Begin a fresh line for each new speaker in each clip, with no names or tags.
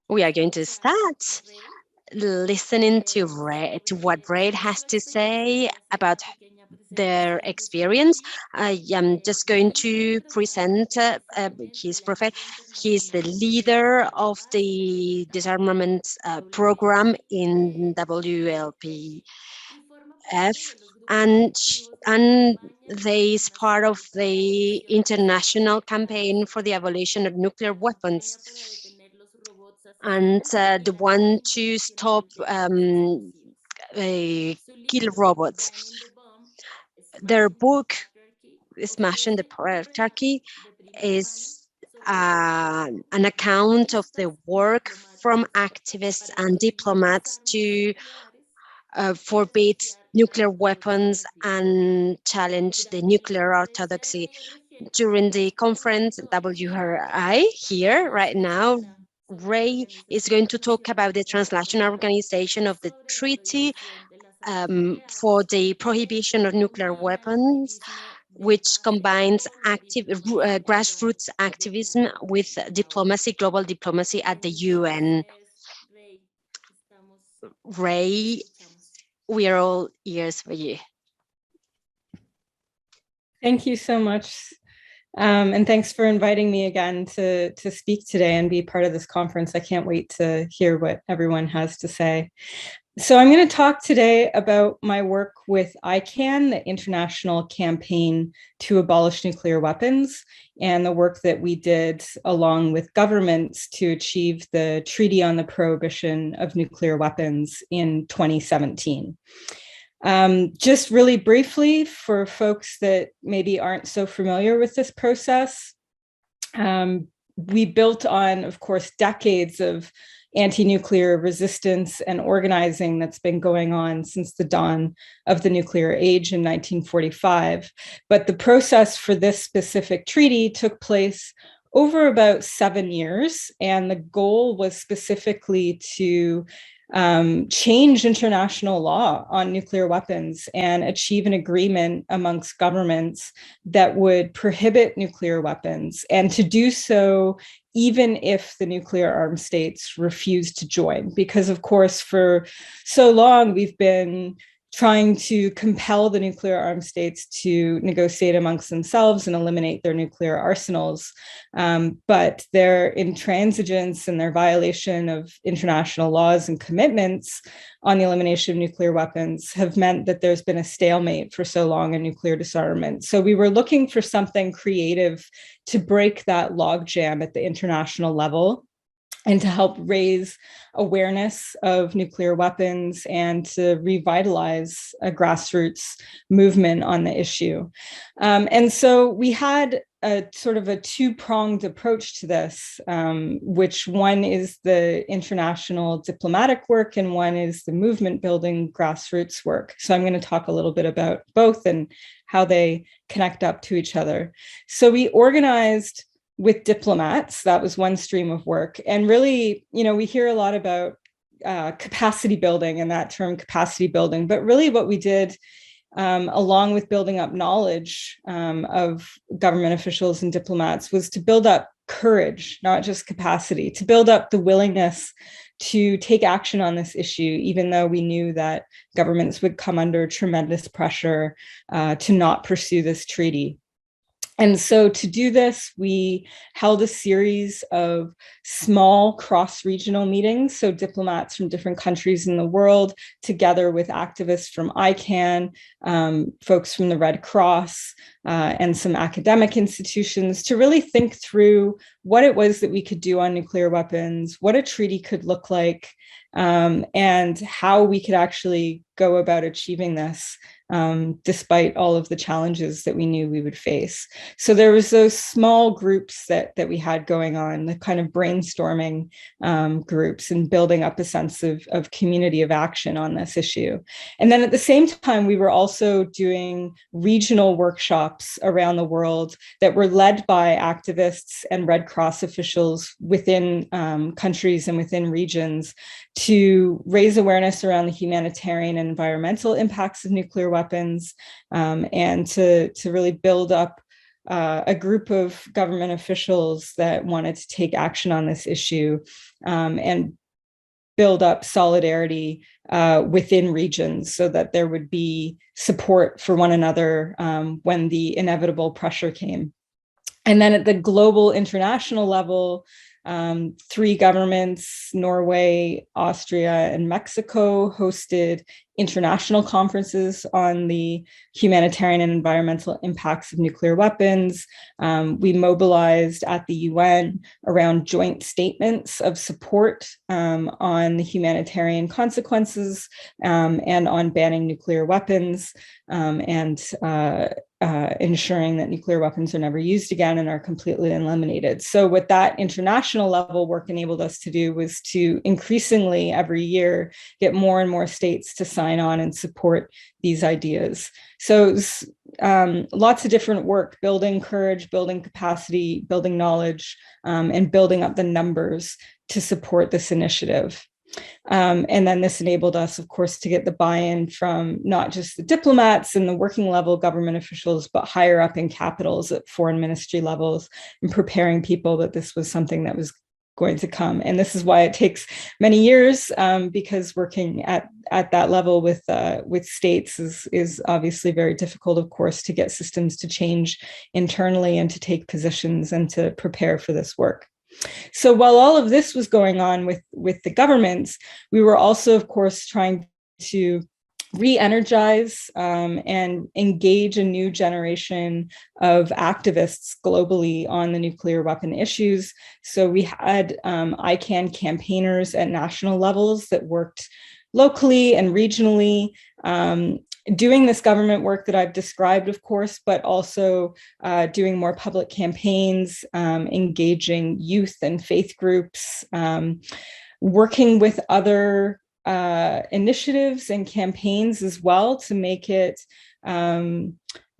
We are going to start listening to what Red has to say about their experience. I am just going to present his profile. He's the leader of the disarmament program in WLPF, and they is part of the international campaign for the abolition of nuclear weapons, and the one to stop kill robots. Their book, Smashing the Turkey, is an account of the work from activists and diplomats to forbid nuclear weapons and challenge the nuclear orthodoxy. During the conference WRI here right now, Ray is going to talk about the transnational organization of the treaty for the prohibition of nuclear weapons, which combines grassroots activism with diplomacy, global diplomacy at the UN. Ray, we are all ears for you.
Thank you so much. And thanks for inviting me again to speak today and be part of this conference. I can't wait to hear what everyone has to say. So I'm going to talk today about my work with ICAN, the International Campaign to Abolish Nuclear Weapons, and the work that we did along with governments to achieve the Treaty on the Prohibition of Nuclear Weapons in 2017. Just really briefly, for folks that maybe aren't so familiar with this process, we built on, of course, decades of anti-nuclear resistance and organizing that's been going on since the dawn of the nuclear age in 1945. But the process for this specific treaty took place over about 7 years, and the goal was specifically to change international law on nuclear weapons and achieve an agreement amongst governments that would prohibit nuclear weapons, and to do so even if the nuclear armed states refuse to join. Because, of course, for so long, we've been trying to compel the nuclear armed states to negotiate amongst themselves and eliminate their nuclear arsenals. But their intransigence and their violation of international laws and commitments on the elimination of nuclear weapons have meant that there's been a stalemate for so long in nuclear disarmament. So we were looking for something creative to break that logjam at the international level and to help raise awareness of nuclear weapons and to revitalize a grassroots movement on the issue. And so we had a sort of a two-pronged approach to this, which one is the international diplomatic work and one is the movement building grassroots work. So I'm going to talk a little bit about both and how they connect up to each other. So we organized with diplomats. That was one stream of work. And really, we hear a lot about capacity building and that term capacity building, but really what we did, along with building up knowledge of government officials and diplomats, was to build up courage, not just capacity, to build up the willingness to take action on this issue, even though we knew that governments would come under tremendous pressure to not pursue this treaty. And so to do this, we held a series of small cross-regional meetings. So diplomats from different countries in the world, together with activists from ICAN, folks from the Red Cross, and some academic institutions, to really think through what it was that we could do on nuclear weapons, what a treaty could look like, and how we could actually go about achieving this, despite all of the challenges that we knew we would face. So there was those small groups that we had going on, the kind of brainstorming groups, and building up a sense of community of action on this issue. And then at the same time, we were also doing regional workshops around the world that were led by activists and Red Cross officials within countries and within regions to raise awareness around the humanitarian and environmental impacts of nuclear weapons, and to really build up a group of government officials that wanted to take action on this issue and build up solidarity within regions so that there would be support for one another when the inevitable pressure came. And then at the global international level, 3 governments, Norway, Austria, and Mexico, hosted international conferences on the humanitarian and environmental impacts of nuclear weapons. We mobilized at the UN around joint statements of support on the humanitarian consequences and on banning nuclear weapons and ensuring that nuclear weapons are never used again and are completely eliminated. So what that international level work enabled us to do was to increasingly every year get more and more states to sign on and support these ideas. So lots of different work, building courage, building capacity, building knowledge, and building up the numbers to support this initiative. And then this enabled us, of course, to get the buy-in from not just the diplomats and the working level government officials, but higher up in capitals at foreign ministry levels, and preparing people that this was something that was going to come. And this is why it takes many years, because working at that level with states is obviously very difficult, of course, to get systems to change internally and to take positions and to prepare for this work. So while all of this was going on with the governments, we were also, of course, trying to re-energize and engage a new generation of activists globally on the nuclear weapon issues. So we had ICANN campaigners at national levels that worked locally and regionally, doing this government work that I've described, of course, but also doing more public campaigns, engaging youth and faith groups, working with other initiatives and campaigns as well to make it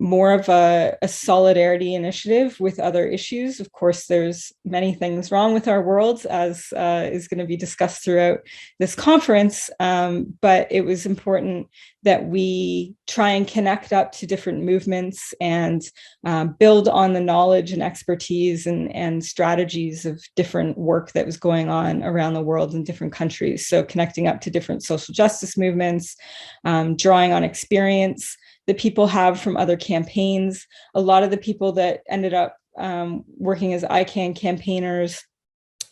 more of a solidarity initiative with other issues. Of course, there's many things wrong with our world, as is going to be discussed throughout this conference, but it was important that we try and connect up to different movements and build on the knowledge and expertise and strategies of different work that was going on around the world in different countries. So connecting up to different social justice movements, drawing on experience that people have from other campaigns. A lot of the people that ended up working as ICANN campaigners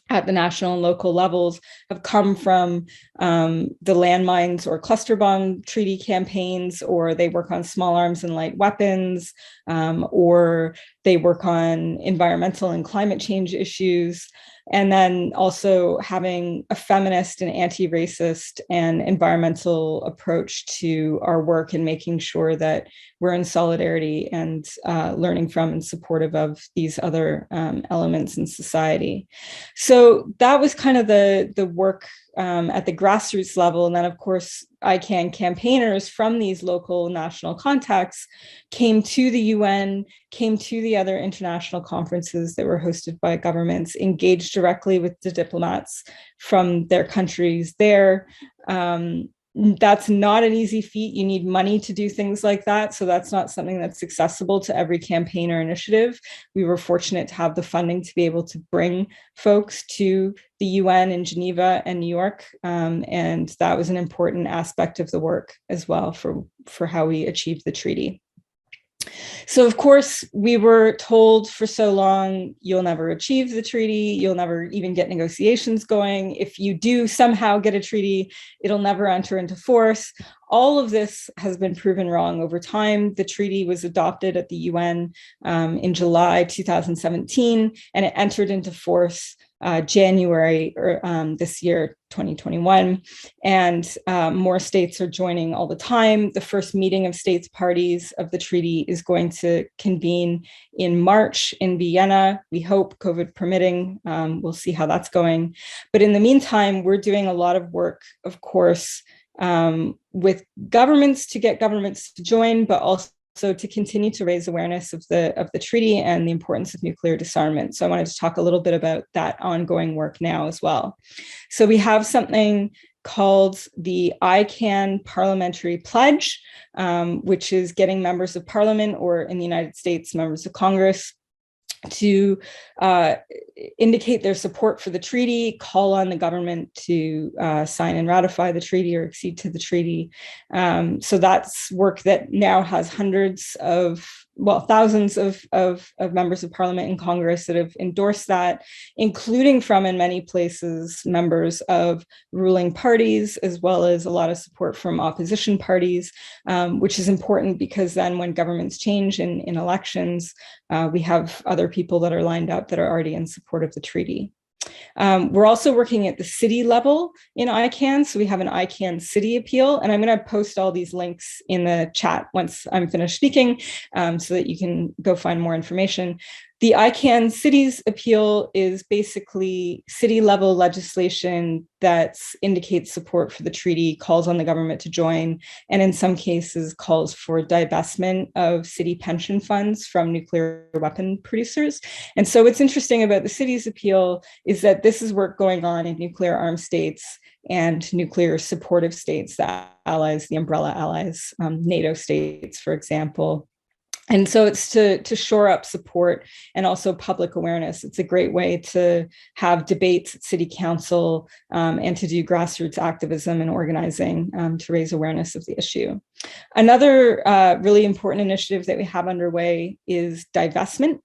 at the national and local levels have come from the landmines or cluster bomb treaty campaigns, or they work on small arms and light weapons, or they work on environmental and climate change issues. And then also having a feminist and anti-racist and environmental approach to our work and making sure that we're in solidarity and learning from and supportive of these other elements in society. So that was kind of the work at the grassroots level. And then, of course, ICANN campaigners from these local national contacts came to the UN, came to the other international conferences that were hosted by governments, engaged directly with the diplomats from their countries there. That's not an easy feat. You need money to do things like that. So that's not something that's accessible to every campaign or initiative. We were fortunate to have the funding to be able to bring folks to the UN in Geneva and New York. And that was an important aspect of the work as well for how we achieved the treaty. So, of course, we were told for so long, you'll never achieve the treaty, you'll never even get negotiations going. If you do somehow get a treaty, it'll never enter into force. All of this has been proven wrong over time. The treaty was adopted at the UN in July 2017, and it entered into force January this year, 2021, and more states are joining all the time. The first meeting of states parties of the treaty is going to convene in March in Vienna. We hope, COVID permitting. We'll see how that's going. But in the meantime, we're doing a lot of work, of course, with governments to get governments to join, but also to continue to raise awareness of the treaty and the importance of nuclear disarmament. So I wanted to talk a little bit about that ongoing work now as well. So we have something called the ICANN Parliamentary Pledge, which is getting members of parliament, or in the United States, members of Congress, to indicate their support for the treaty, call on the government to sign and ratify the treaty or accede to the treaty. So that's work that now has thousands of members of parliament and Congress that have endorsed that, including from, in many places, members of ruling parties, as well as a lot of support from opposition parties, which is important because then when governments change in elections, we have other people that are lined up that are already in support of the treaty. We're also working at the city level in ICANN. So we have an ICANN city appeal, and I'm going to post all these links in the chat once I'm finished speaking, so that you can go find more information. The ICANN cities appeal is basically city level legislation that indicates support for the treaty, calls on the government to join, and in some cases calls for divestment of city pension funds from nuclear weapon producers. And so what's interesting about the cities appeal is that this is work going on in nuclear armed states and nuclear supportive states, the allies, the umbrella allies, NATO states, for example. And so it's to shore up support and also public awareness. It's a great way to have debates at city council and to do grassroots activism and organizing to raise awareness of the issue. Another really important initiative that we have underway is divestment.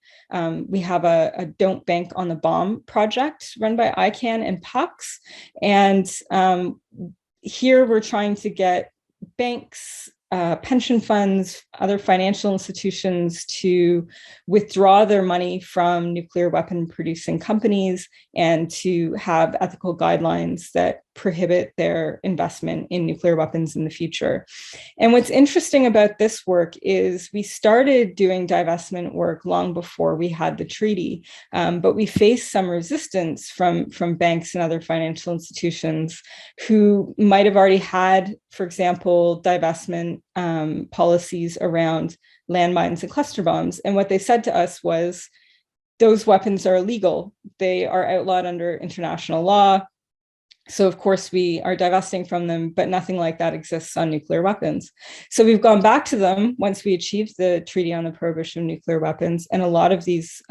We have a Don't Bank on the Bomb project run by ICANN and PUCs. And here we're trying to get banks, pension funds, other financial institutions to withdraw their money from nuclear weapon producing companies and to have ethical guidelines that prohibit their investment in nuclear weapons in the future. And what's interesting about this work is we started doing divestment work long before we had the treaty, but we faced some resistance from banks and other financial institutions who might have already had, for example, divestment policies around landmines and cluster bombs. And what they said to us was, those weapons are illegal. They are outlawed under international law. So of course we are divesting from them, but nothing like that exists on nuclear weapons. So we've gone back to them once we achieved the Treaty on the Prohibition of Nuclear Weapons. And a lot of these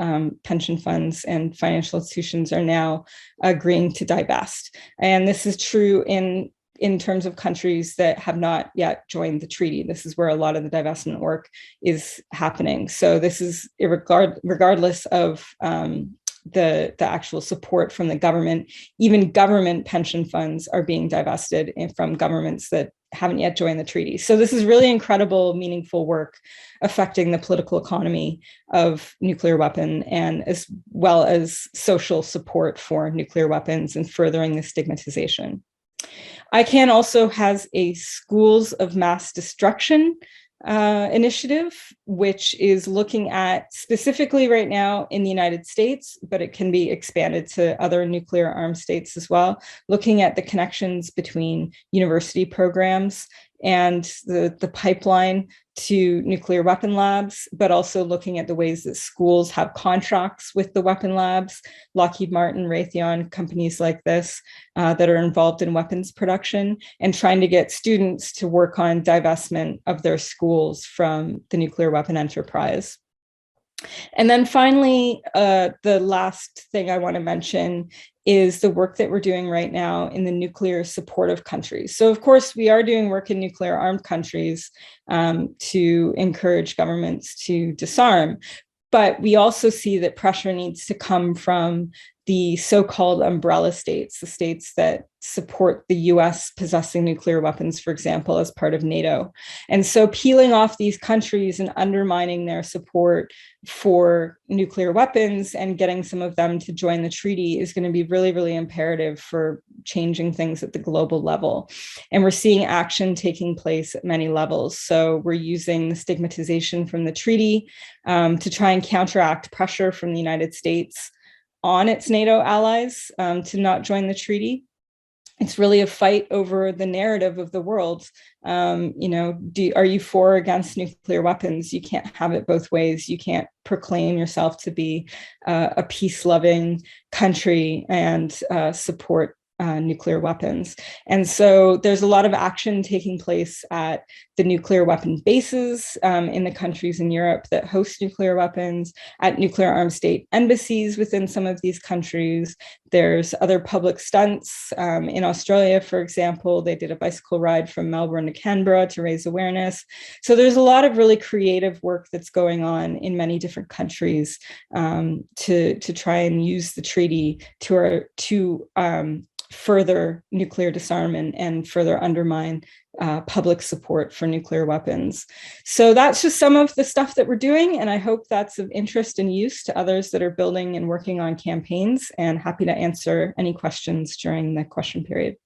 pension funds and financial institutions are now agreeing to divest. And this is true in terms of countries that have not yet joined the treaty. This is where a lot of the divestment work is happening. So this is regardless of the actual support from the government. Even government pension funds are being divested from governments that haven't yet joined the treaty. So this is really incredible, meaningful work affecting the political economy of nuclear weapon, and as well as social support for nuclear weapons and furthering the stigmatization. ICANN also has a Schools of Mass Destruction initiative, which is looking at specifically right now in the United States, but it can be expanded to other nuclear armed states as well, looking at the connections between university programs and the pipeline to nuclear weapon labs, but also looking at the ways that schools have contracts with the weapon labs, Lockheed Martin, Raytheon, companies like this that are involved in weapons production, and trying to get students to work on divestment of their schools from the nuclear weapon enterprise. And then finally, the last thing I want to mention is the work that we're doing right now in the nuclear supportive countries. So of course, we are doing work in nuclear armed countries to encourage governments to disarm, but we also see that pressure needs to come from the so-called umbrella states, the states that support the US possessing nuclear weapons, for example, as part of NATO. And so peeling off these countries and undermining their support for nuclear weapons and getting some of them to join the treaty is going to be really, really imperative for changing things at the global level. And we're seeing action taking place at many levels. So we're using the stigmatization from the treaty to try and counteract pressure from the United States on its NATO allies to not join the treaty. It's really a fight over the narrative of the world. Are you for or against nuclear weapons? You can't have it both ways. You can't proclaim yourself to be a peace-loving country and support nuclear weapons. And so there's a lot of action taking place at the nuclear weapon bases in the countries in Europe that host nuclear weapons, at nuclear armed state embassies within some of these countries. There's other public stunts. In Australia, for example, they did a bicycle ride from Melbourne to Canberra to raise awareness. So there's a lot of really creative work that's going on in many different countries to try and use the treaty to further nuclear disarmament and further undermine public support for nuclear weapons. So that's just some of the stuff that we're doing, and I hope that's of interest and use to others that are building and working on campaigns, and happy to answer any questions during the question period.